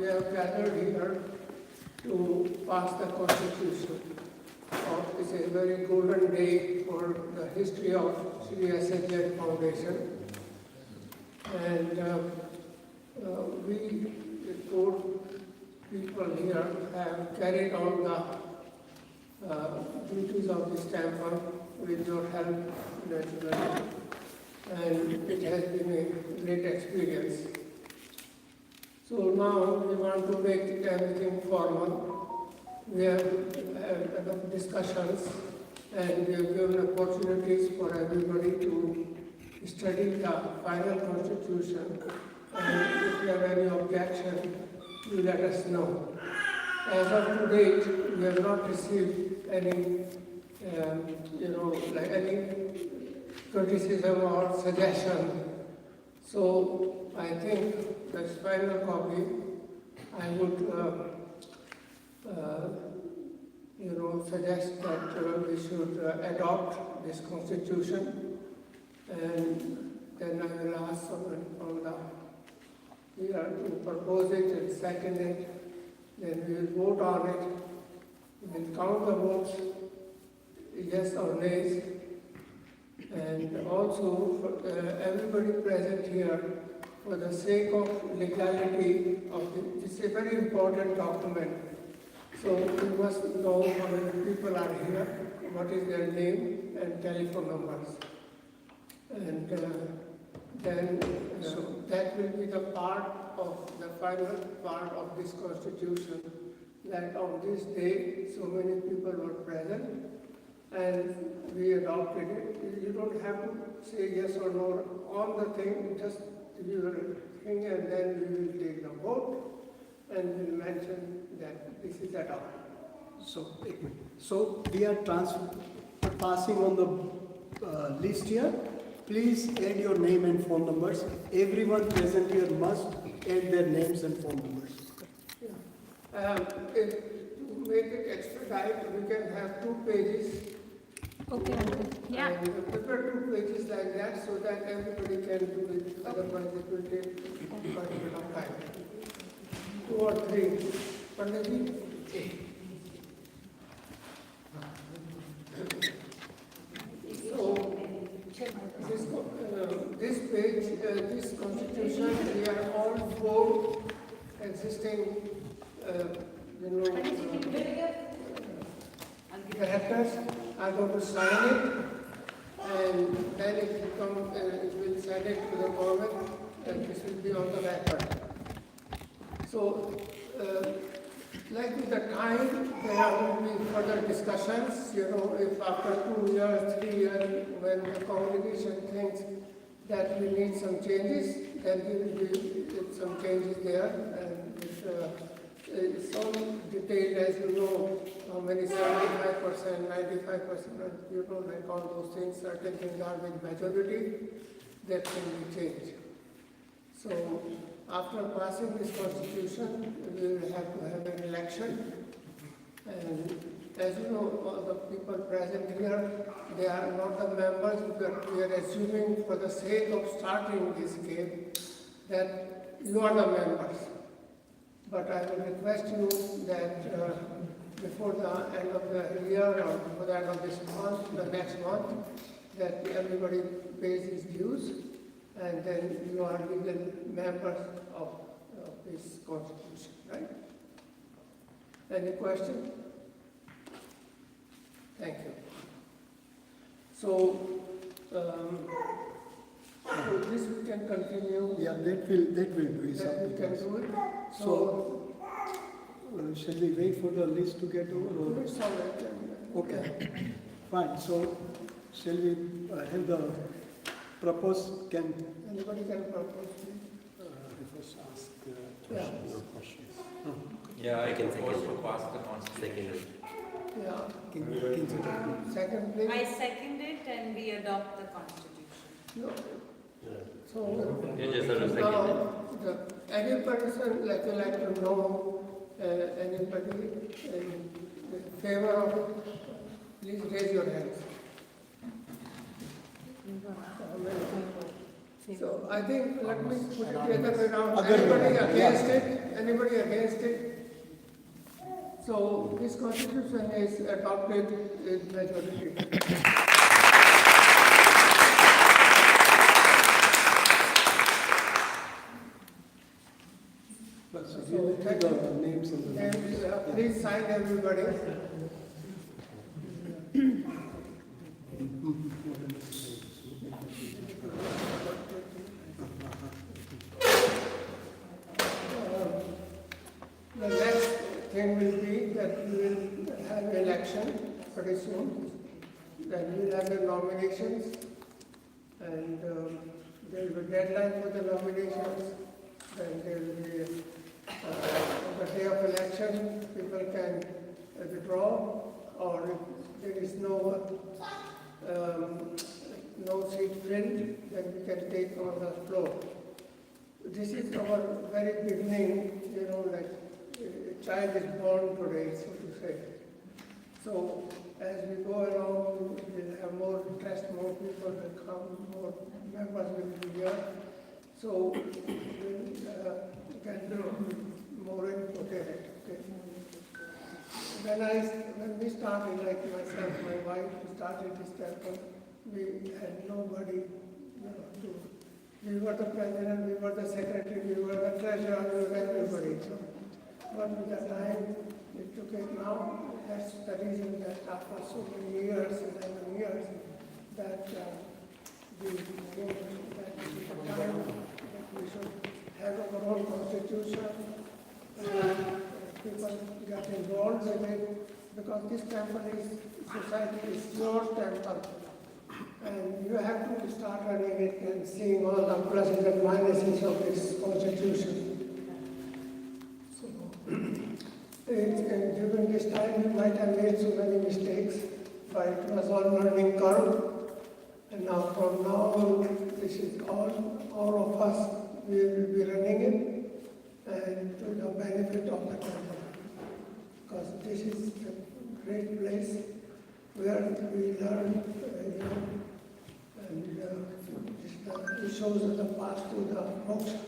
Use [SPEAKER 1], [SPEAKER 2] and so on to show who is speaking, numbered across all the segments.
[SPEAKER 1] we have gathered here to pass the Constitution. It's a very golden day for the history of Sri SHZ Foundation. And we, the 4 people here, have carried on the duties of this temple with your help, naturally. And it has been a great experience. So now we want to make everything formal. We have had enough discussions and we have given opportunities for everybody to study the final constitution. And if you have any objection, you let us know. As of today, we have not received any, any criticism or suggestion. So I think this final copy, I would, suggest that we should adopt this constitution, and then I will ask someone from the here to propose it and second it. Then we will vote on it. We will count the votes, yes or nays. And also, for everybody present here, for the sake of legality it's a very important document. So we must know how many people are here, what is their name and telephone numbers. And then that will be the part of the final part of this constitution, that on this day so many people were present and we adopted it. You don't have to say yes or no on the thing, just do your thing and then we will take the vote and we will mention that this is adopted.
[SPEAKER 2] So we are passing on the list here. Please add your name and phone numbers. Everyone present here must add their names and phone numbers.
[SPEAKER 1] Yeah. To make it expedite, we can have 2 pages.
[SPEAKER 3] Okay. Yeah.
[SPEAKER 1] And prepare 2 pages like that so that everybody can do it. Otherwise, it will take quite a bit of time. 2 or 3. Panditji? So, this page, this constitution, we are all 4 existing, characters are going to sign it, and then it will send it to the government, and this will be on the record. So, like with the time, there will be further discussions, if after 2 years, 3 years, when the congregation thinks that we need some changes, then there will be some changes there, and it's all detailed, as you know, how many 75%, 95%, like all those things, certain things are with majority, that can be changed. So, after passing this constitution, we will have to have an election. And as you know, all the people present here, they are not the members, but we are assuming for the sake of starting this game that you are the members. But I will request you that before the end of the year or before the end of this month, the next month, that everybody pays his dues, and then you are legal members of this constitution, right? Any question? Thank you. So this we can continue.
[SPEAKER 2] Yeah, that will do it.
[SPEAKER 1] That we can do it.
[SPEAKER 2] So shall we wait for the list to get over?
[SPEAKER 1] It's all right.
[SPEAKER 2] Okay, fine. So shall we have the proposed?
[SPEAKER 1] Anybody can propose?
[SPEAKER 2] First ask
[SPEAKER 1] Yeah.
[SPEAKER 2] your questions.
[SPEAKER 4] Yeah, I can propose to pass the constitution.
[SPEAKER 1] Yeah. Second, please.
[SPEAKER 3] I second it and we adopt the constitution.
[SPEAKER 1] No. So
[SPEAKER 4] You just have to second
[SPEAKER 1] now, any person like to know anybody in favor of it, please raise your hands. So I think let me put it the other way around. Anybody against it? Anybody anybody against it? So this constitution is adopted with majority.
[SPEAKER 2] So we'll take the names and the
[SPEAKER 1] And please sign everybody. The next thing will be that we will have election pretty soon. Then we'll have the nominations, and there will be a deadline for the nominations. Then there will be on the day of election, people can withdraw, or if there is no seat filled, then we can take on the floor. This is our very beginning, like a child is born today, so to say. So as we go along, we'll have more interest, more people will come, more members will be here. So we can do more input in it. Okay? When we started, like myself, my wife, we started this temple, we had nobody, we were the president, we were the secretary, we were the treasurer, we were everybody. So, but with the time we took it now, that's the reason that after so many years, 11 years, that we came that this is the time that we should have our own constitution. People get involved with it, because this temple is, society is your temple. And you have to start running it and seeing all the pluses and minuses of this constitution. So, during this time, you might have made so many mistakes, but it was all learning curve. And now, from now on, this is all of us, we will be running it, and to the benefit of the temple. Because this is a great place where we learn, and it shows us the path to the moksha.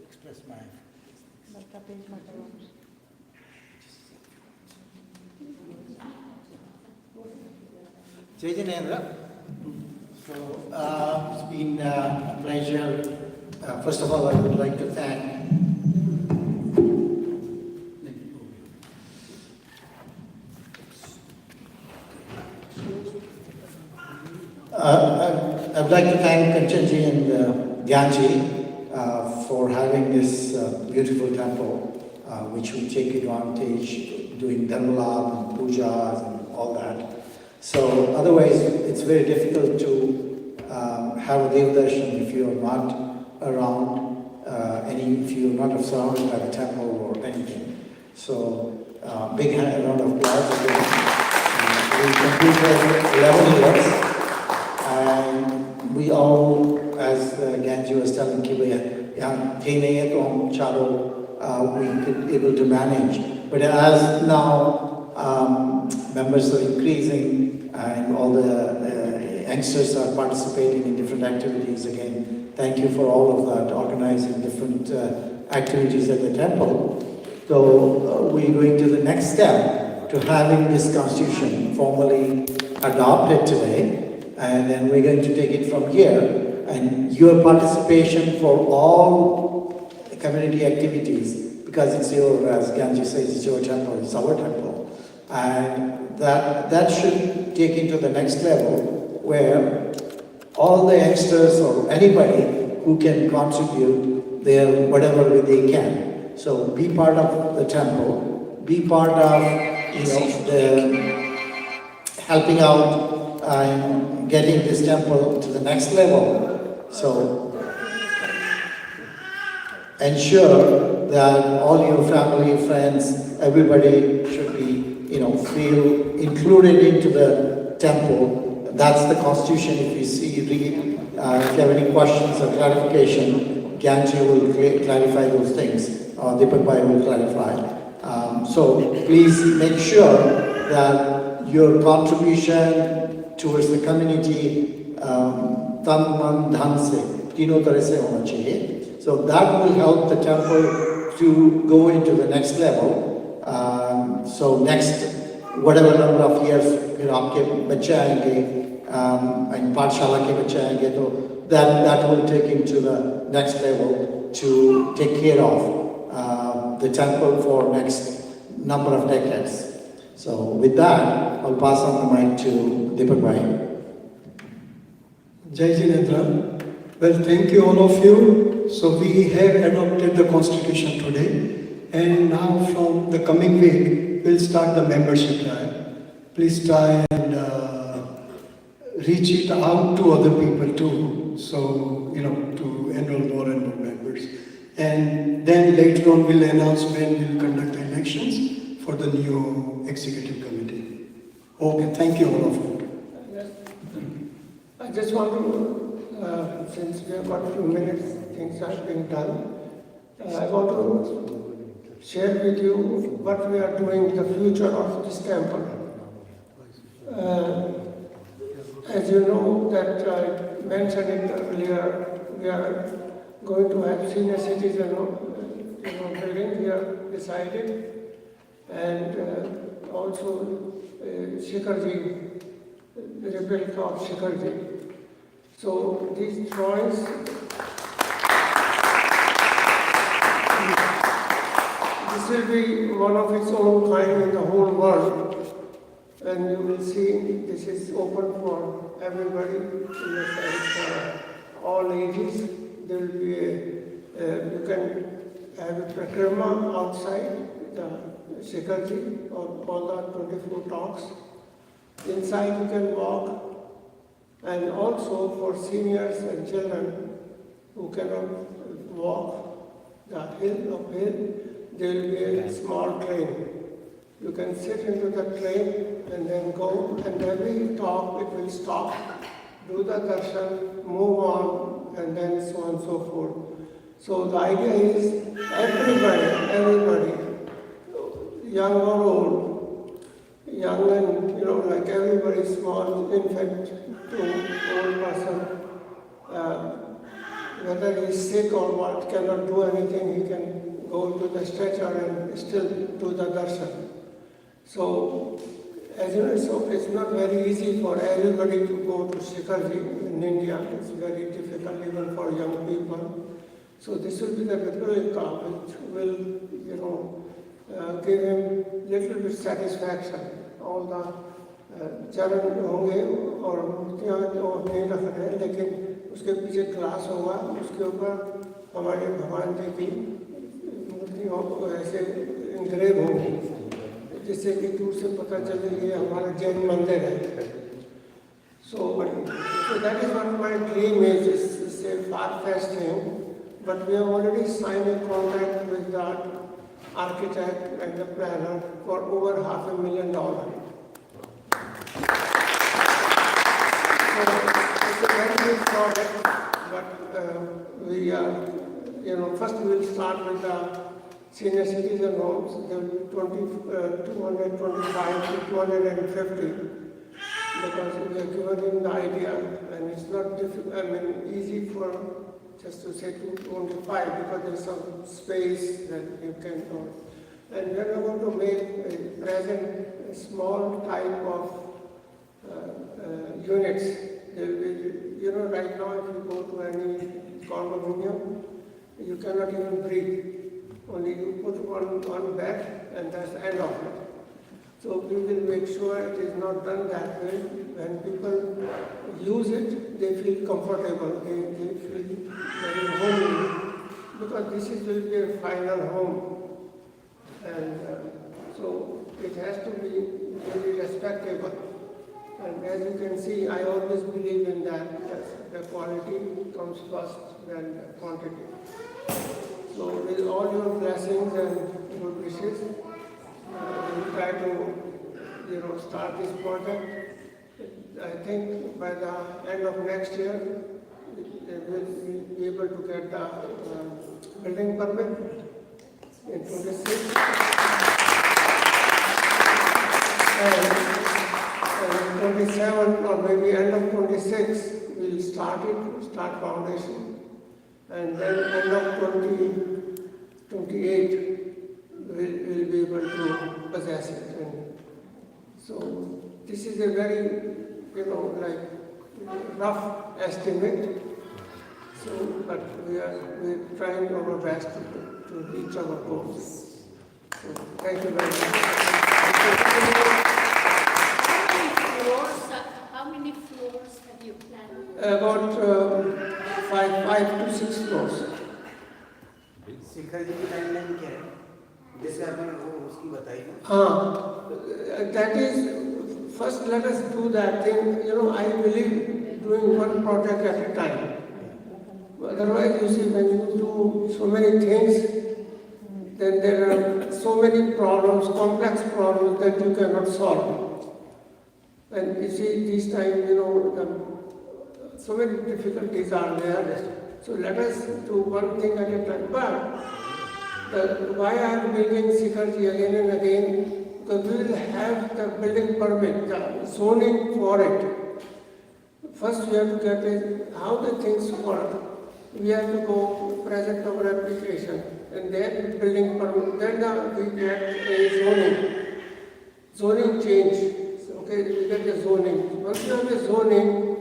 [SPEAKER 5] Express my Jai Janendra. So it's been a pleasure. First of all, I would like to thank I'd like to thank Kanchanji and Dhyanji for having this beautiful temple, which we take advantage doing dharmalab and pujas and all that. So otherwise, it's very difficult to have a Dev Darshan if you are not around, if you are not surrounded by the temple or anything. So big round of applause again. We completed 11 years. And we all, as Ganji was telling Kiba, we could able to manage. But as now members are increasing and all the youngsters are participating in different activities again, thank you for all of that, organizing different activities at the temple. So we're going to the next step to having this constitution formally adopted today. And then we're going to take it from here. And your participation for all community activities, because it's your, as Ganji says, it's your temple, it's our temple. And that should take into the next level where all the youngsters or anybody who can contribute their whatever they can. So be part of the temple, be part of the helping out and getting this temple to the next level. So ensure that all your family, friends, everybody should be, feel included into the temple. That's the constitution. If you see, read, if you have any questions or clarification, Ganji will clarify those things. Deepak Bhai will clarify. So please make sure that your contribution towards the community, tan man dhan se, तीनों तरह से होना चाहिए. So that will help the temple to go into the next level. So next, whatever number of years, आपके बच्चे आएंगे, पाठशाला के बच्चे आएंगे, तो that will take him to the next level to take care of the temple for next number of decades. So with that, I'll pass on the mic to Deepak Bhai.
[SPEAKER 2] Jai Jinendra. Well, thank you all of you. So we have adopted the constitution today, and now from the coming week, we'll start the membership drive. Please try and reach it out to other people too. So, to enroll more and more members. And then later on, we'll announce when we'll conduct the elections for the new executive committee. Okay, thank you all of you.
[SPEAKER 1] I just want to, since we have got a few minutes, things are being done, I want to share with you what we are doing in the future of this temple. As you know that I mentioned it earlier, we are going to have senior citizen building here decided, and also Shikharji, the replica of Shikharji. So these drawings, this will be one of its own kind in the whole world. And you will see this is open for everybody, in the sense for all ages. There will be you can have a prakrama outside the Shikharji or all the 24 talks. Inside you can walk, and also for seniors and children who cannot walk the hill, there will be a small train. You can sit into the train and then go, and every talk it will stop, do the darshan, move on, and then so on and so forth. So the idea is everybody, young or old, young and like everybody, small infant to old person, whether he is sick or what, cannot do anything, he can go to the stretcher and still do the darshan. So, as you know, it's not very easy for everybody to go to Shikharji in India. It's very difficult even for young people. So this will be the replica which will, give him little bit satisfaction. All the charan होंगे और मूर्तियाँ तो नहीं रख रहे हैं, लेकिन उसके पीछे ग्लास होगा, उसके ऊपर हमारे भगवान जी की मूर्तियों ऐसे इंग्रेव होंगी, जिससे कि दूर से पता चले कि हमारा जैन मंदिर है. So that is what my dream is. It's a far-fetched thing, but we have already signed a contract with the architect and the planner for over $500,000. So it's a very big project, but we are, first we will start with the senior citizen homes. There will be 225 to 250, because we have given him the idea, and it's not easy for just to say 225, because there's some space that you can go. And we are going to make a present a small type of units. There will be, right now if you go to any condominium, you cannot even breathe. Only you put one bed, and that's the end of it. So we will make sure it is not done that way. When people use it, they feel comfortable, they feel very homely, because this will be a final home. And so it has to be very respectable. And as you can see, I always believe in that, the quality comes first than the quantity. So with all your blessings and good wishes, we'll try to start this project. I think by the end of next year, we'll be able to get the building permit in 26. And 27 or maybe end of 26, we'll start foundation. And then end of 2028, we'll be able to possess it. And so this is a very, rough estimate. So, but we're trying our best to reach our goals. So thank you very much.
[SPEAKER 6] How many floors have you planned?
[SPEAKER 1] About 5 to 6 floors.
[SPEAKER 7] Shikhar ji की timeline क्या है? जैसे आपने उसकी बताई ना?
[SPEAKER 1] हाँ, that is, first let us do that thing. I believe doing one project at a time. Otherwise, you see, when you do so many things, then there are so many problems, complex problems that you cannot solve. And you see, this time, so many difficulties are there. So let us do one thing at a time. But why I am building Sikharji again and again, because we will have the building permit, the zoning for it. First we have to get how the things work. We have to go present our application and then building permit. Then we get a zoning change. Okay, we get a zoning. Once you have a zoning,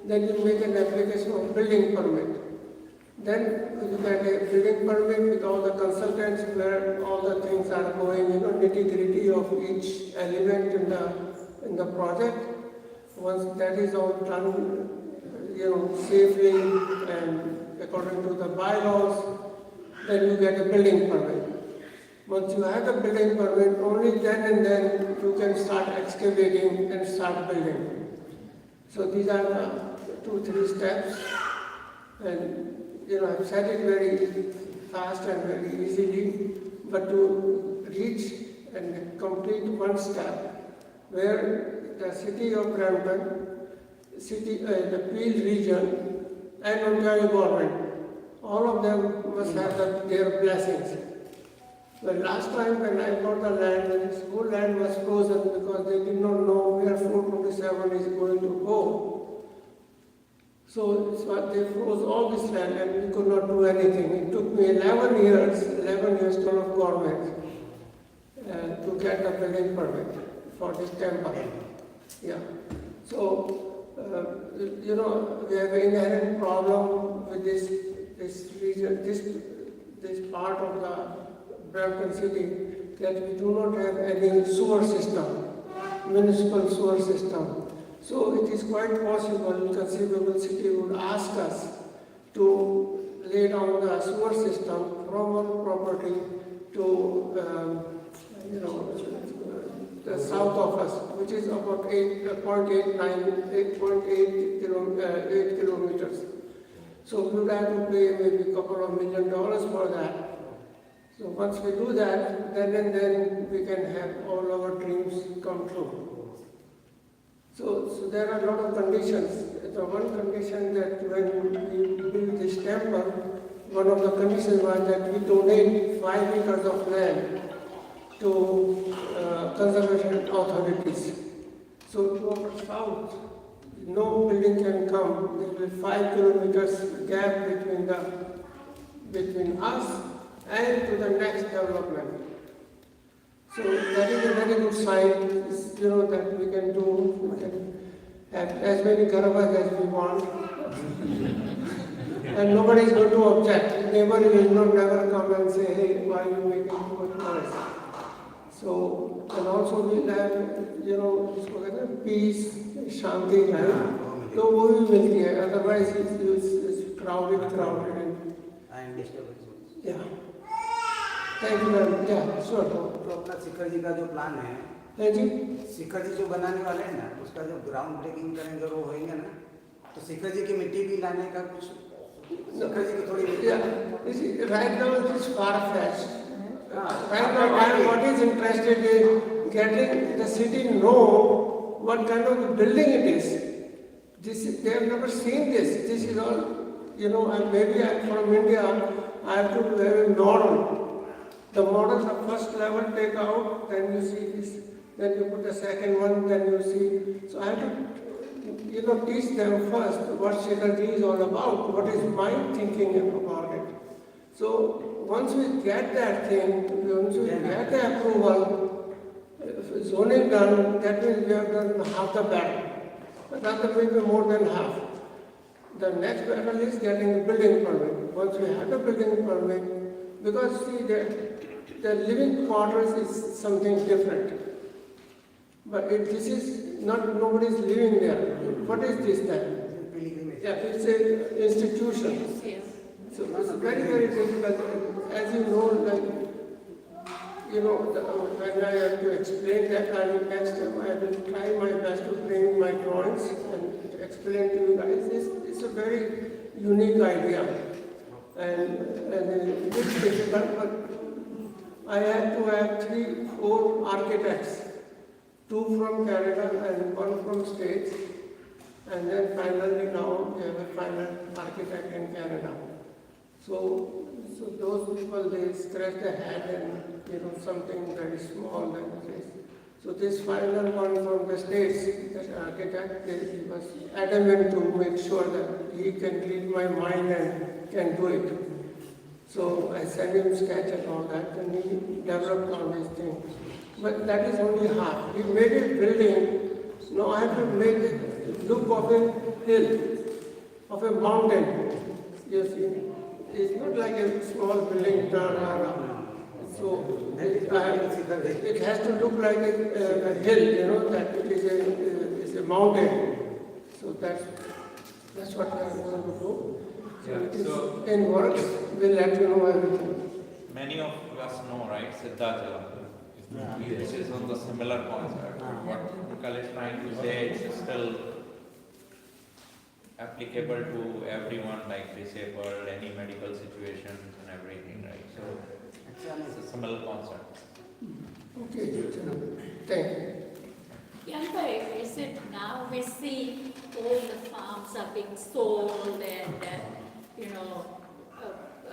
[SPEAKER 1] then you make an application of building permit. Then you get a building permit with all the consultants where all the things are going, nitty-gritty of each element in the project. Once that is all done, safely and according to the bylaws, then you get a building permit. Once you have the building permit, only then and then you can start excavating and start building. So these are the 2-3 steps. And I've said it very fast and very easily, but to reach and complete one step where the city of Brampton, the Peel region and Ontario government, all of them must have their blessings. The last time when I bought the land, this whole land was frozen because they did not know where 427 is going to go. So they froze all this land and we could not do anything. It took me 11 years to of government to get the building permit for this temple. Yeah. So, we have an inherent problem with this region, this part of the Brampton city, that we do not have any sewer system, municipal sewer system. So it is quite possible, conceivable city would ask us to lay down the sewer system from our property to, the south of us, which is about 8.8 kilometers. So we would have to pay maybe a couple of $1 million for that. So once we do that, then and then we can have all our dreams come true. So there are a lot of conditions. The one condition that when we build this temple, one of the conditions was that we donate 5 acres of land to conservation authorities. So to our south, no building can come. There will be 5 kilometers gap between us and to the next development. So that is a very good sign, that we can do. We can have as many Garabas as we want. And nobody is going to object. Neighbor will never come and say, hey, why are you making too much noise? So, and also we'll have, peace, shanti, right? So वो भी मिलती है. Otherwise it's crowded and
[SPEAKER 7] And disturbance.
[SPEAKER 1] yeah. Thank you very much. Yeah, sure.
[SPEAKER 7] तो अपना शिखर जी का जो plan है,
[SPEAKER 1] है जी.
[SPEAKER 7] शिखर जी जो बनाने वाले हैं ना, उसका जो ग्राउंड ब्रेकिंग करेंगे वो होएंगे ना, तो शिखर जी की मिट्टी भी लाने का कुछ, शिखर जी की थोड़ी मिट्टी
[SPEAKER 1] You see, right now it is far-fetched. Right now, what is interested in getting the city know what kind of building it is. They have never seen this. This is all, and maybe I'm from India, I have to do very model. The models of first level take out, then you see this, then you put the second one, then you see. So I have to, teach them first what synergy is all about, what is my thinking about it. So once we get that thing, once we get the approval, zoning done, that means we have done half the battle. Rather maybe more than half. The next battle is getting the building permit. Once we have the building permit, because see the living quarters is something different. But this is not, nobody is living there. What is this then? Yeah, it's an institution. So it's very, very difficult. As you know, when I have to explain that, next time I will try my best to bring my drawings and explain to you guys. It's a very unique idea. And it's difficult, but I had to have 4 architects, 2 from Canada and 1 from States. And then finally now we have a final architect in Canada. So those people, they scratch their head and, something very small like this. So this final one from the States, the architect, he was adamant to make sure that he can read my mind and can do it. So I sent him sketch and all that, and he developed all these things. But that is only half. He made it building. Now I have to make it look of a hill, of a mountain. You see. It's not like a small building turned around. So it has to look like a hill, that it is a mountain. So that's what we are going to do. So it is in works. We'll let you know everything.
[SPEAKER 4] Many of us know, right, Siddhachalam. This is on the similar concept. What Mukal is trying to say, it's still applicable to everyone, like disabled, any medical situations and everything, right? So it's a similar concept.
[SPEAKER 1] Okay, thank you.
[SPEAKER 6] Yanbai, is it now we see all the farms are being sold and,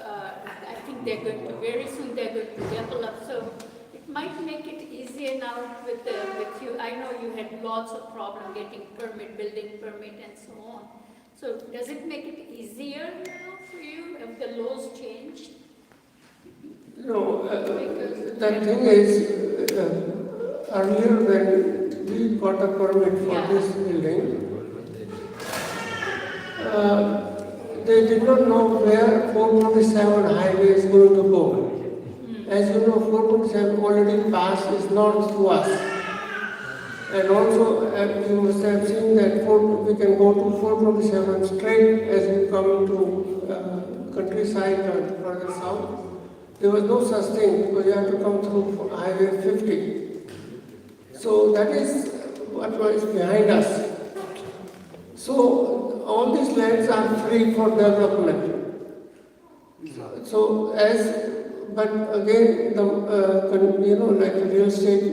[SPEAKER 6] I think they're going to, very soon they're going to develop. So it might make it easier now with you. I know you had lots of problem getting permit, building permit and so on. So does it make it easier now for you? Have the laws changed?
[SPEAKER 1] No, the thing is, earlier when we got a permit for this building, they did not know where 427 highway is going to go. As you know, 427 already passed, is not to us. And also, you must have seen that we can go to 427 straight as we come to countryside or further south. There was no such thing because you have to come through Highway 50. So that is what was behind us. So all these lands are free for development. So but again, like the real estate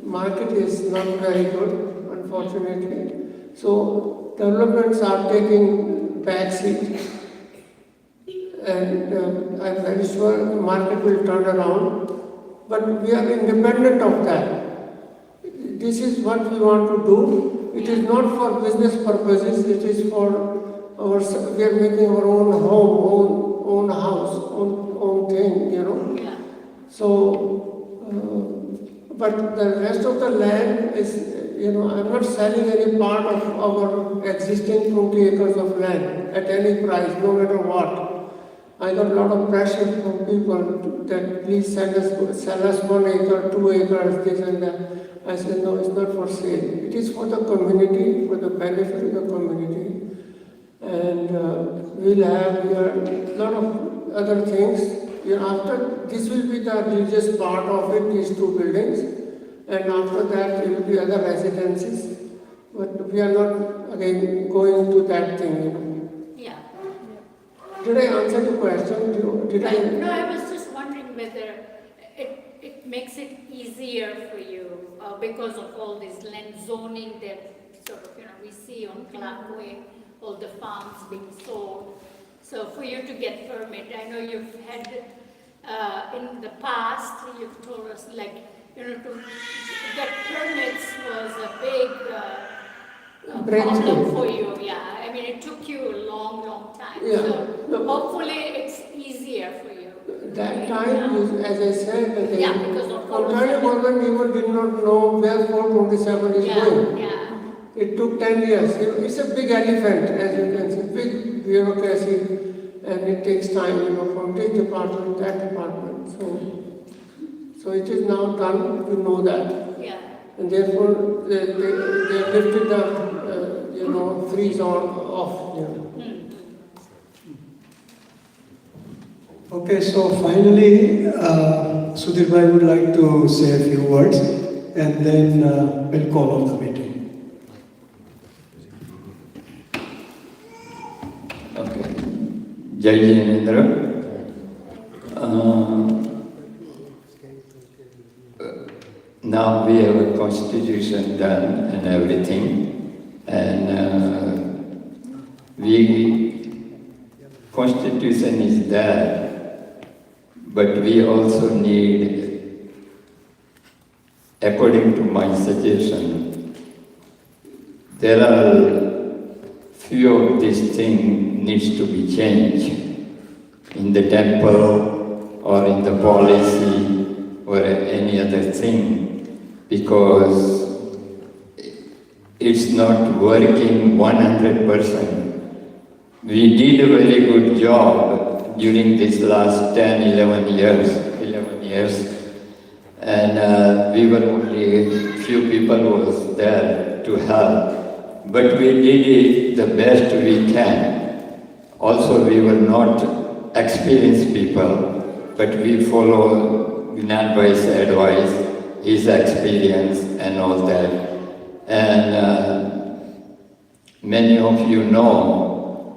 [SPEAKER 1] market is not very good, unfortunately. So developments are taking backseat, and I'm very sure the market will turn around. But we are independent of that. This is what we want to do. It is not for business purposes. It is for we are making our own home, own house, own thing,
[SPEAKER 6] Yeah.
[SPEAKER 1] So. But the rest of the land is, I'm not selling any part of our existing 20 acres of land at any price, no matter what. I got a lot of pressure from people that please sell us 1 acre, 2 acres, this and that. I said, no, it's not for sale. It is for the community, for the benefit of the community. And we'll have a lot of other things. After this will be the religious part of it, these 2 buildings, and after that there will be other residences. But we are not again going to that thing.
[SPEAKER 6] Yeah.
[SPEAKER 1] Did I answer the question? Did I?
[SPEAKER 6] No, I was just wondering whether it makes it easier for you because of all this land zoning that sort of, we see on Clarkway, all the farms being sold. So for you to get permit, I know you've had, in the past, you've told us to get permits was a big problem for you, yeah. I mean, it took you a long, long time.
[SPEAKER 1] Yeah.
[SPEAKER 6] So hopefully it's easier for you.
[SPEAKER 1] That time, as I said, that
[SPEAKER 6] Yeah, because of
[SPEAKER 1] Ontario government even did not know where 427 is going.
[SPEAKER 6] Yeah.
[SPEAKER 1] It took 10 years. It's a big elephant, as you can see, big bureaucracy, and it takes time, from this department, that department. So it is now done, you know that.
[SPEAKER 6] Yeah.
[SPEAKER 1] And therefore, they lifted the, freeze on off.
[SPEAKER 2] Okay, so finally, Sudhir bhai would like to say a few words, and then we'll call off the meeting.
[SPEAKER 8] Okay. Jai Jinendra. Now we have a constitution done and everything, and constitution is there, but we also need, according to my suggestion, there are few of these things needs to be changed in the temple or in the policy or any other thing, because it's not working 100%. We did a very good job during this last 10, 11 years, and we were only few people was there to help, but we did it the best we can. Also, we were not experienced people, but we follow Gnan Bhai's advice, his experience and all that. And many of you know,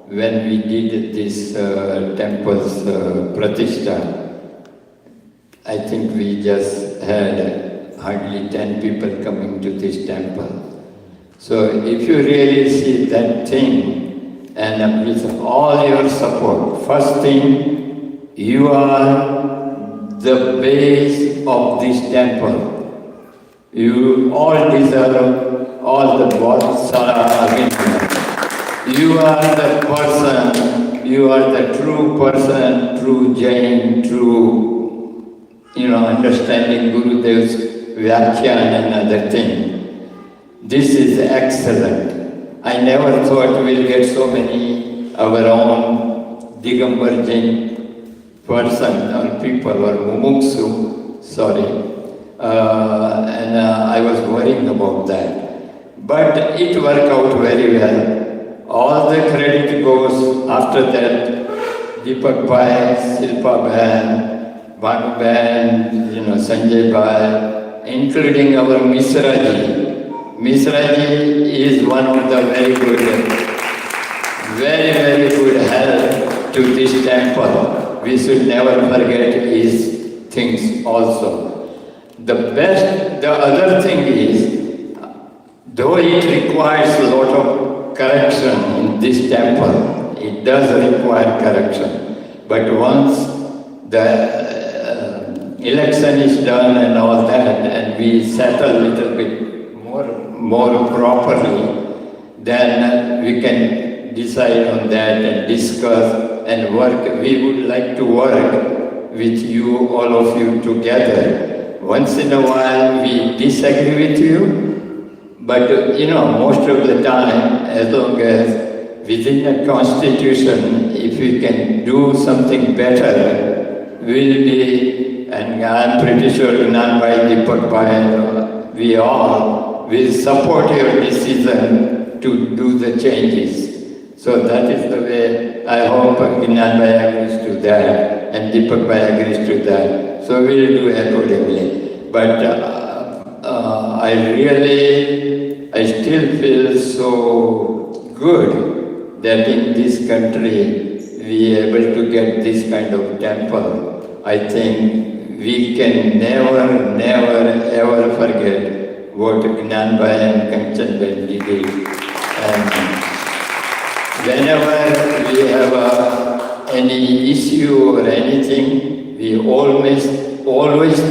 [SPEAKER 8] when we did this temple's pratishtha, I think we just had hardly 10 people coming to this temple. So if you really see that thing, and with all your support, first thing, you are the base of this temple. You all deserve all the Bodhisara. You are the person, you are the true person, true Jain, true, understanding Gurudev's Vyakhyan and other thing. This is excellent. I never thought we'll get so many our own Digambar Jain person or people or Mumuksu, and I was worrying about that. But it worked out very well. All the credit goes after that, Deepak Bhai, Silpa Bhan, Bhanu Bhan, Sanjay Bhai, including our Misraji. Misraji is one of the very good help to this temple. We should never forget his things also. The other thing is, though it requires a lot of correction in this temple, it does require correction. But once the election is done and all that, and we settle a little bit more properly, then we can decide on that and discuss and work. We would like to work with you, all of you together. Once in a while we disagree with you, but most of the time, as long as within the constitution, if we can do something better, we'll be, and I'm pretty sure Gnan Bhai, Deepak Bhai, we all will support your decision to do the changes. So that is the way I hope Gnan Bhai agrees to that and Deepak Bhai agrees to that. So we'll do accordingly. But I still feel so good that in this country we are able to get this kind of temple, I think we can never ever forget what Gnanbhai and Kanchanbhai did. And whenever we have any issue or anything, we always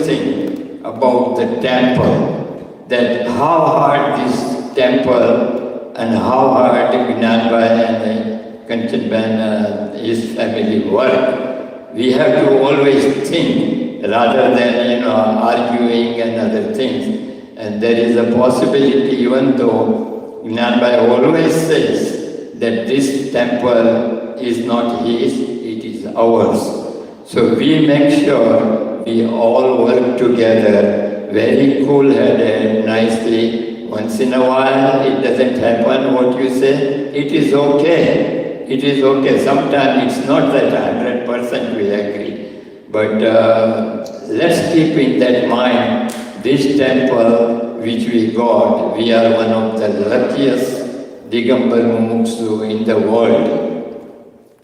[SPEAKER 8] think about the temple, that how hard this temple and how hard Gnanbhai and Kanchanbhai and his family work. We have to always think rather than arguing and other things. And there is a possibility, even though Gnanbhai always says that this temple is not his, it is ours. So we make sure we all work together, very cool-headed, nicely. Once in a while, it doesn't happen what you say, it is okay. It is okay. Sometimes it's not that 100% we agree. But let's keep in that mind, this temple which we got, we are one of the luckiest Digambar Mumuksu in the world.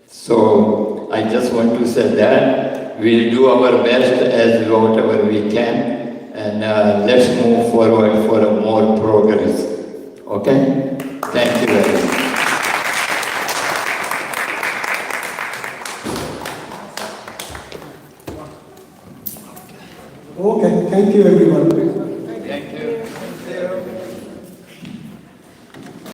[SPEAKER 8] So I just want to say that we'll do our best as whatever we can, and let's move forward for a more progress. Okay? Thank you very much.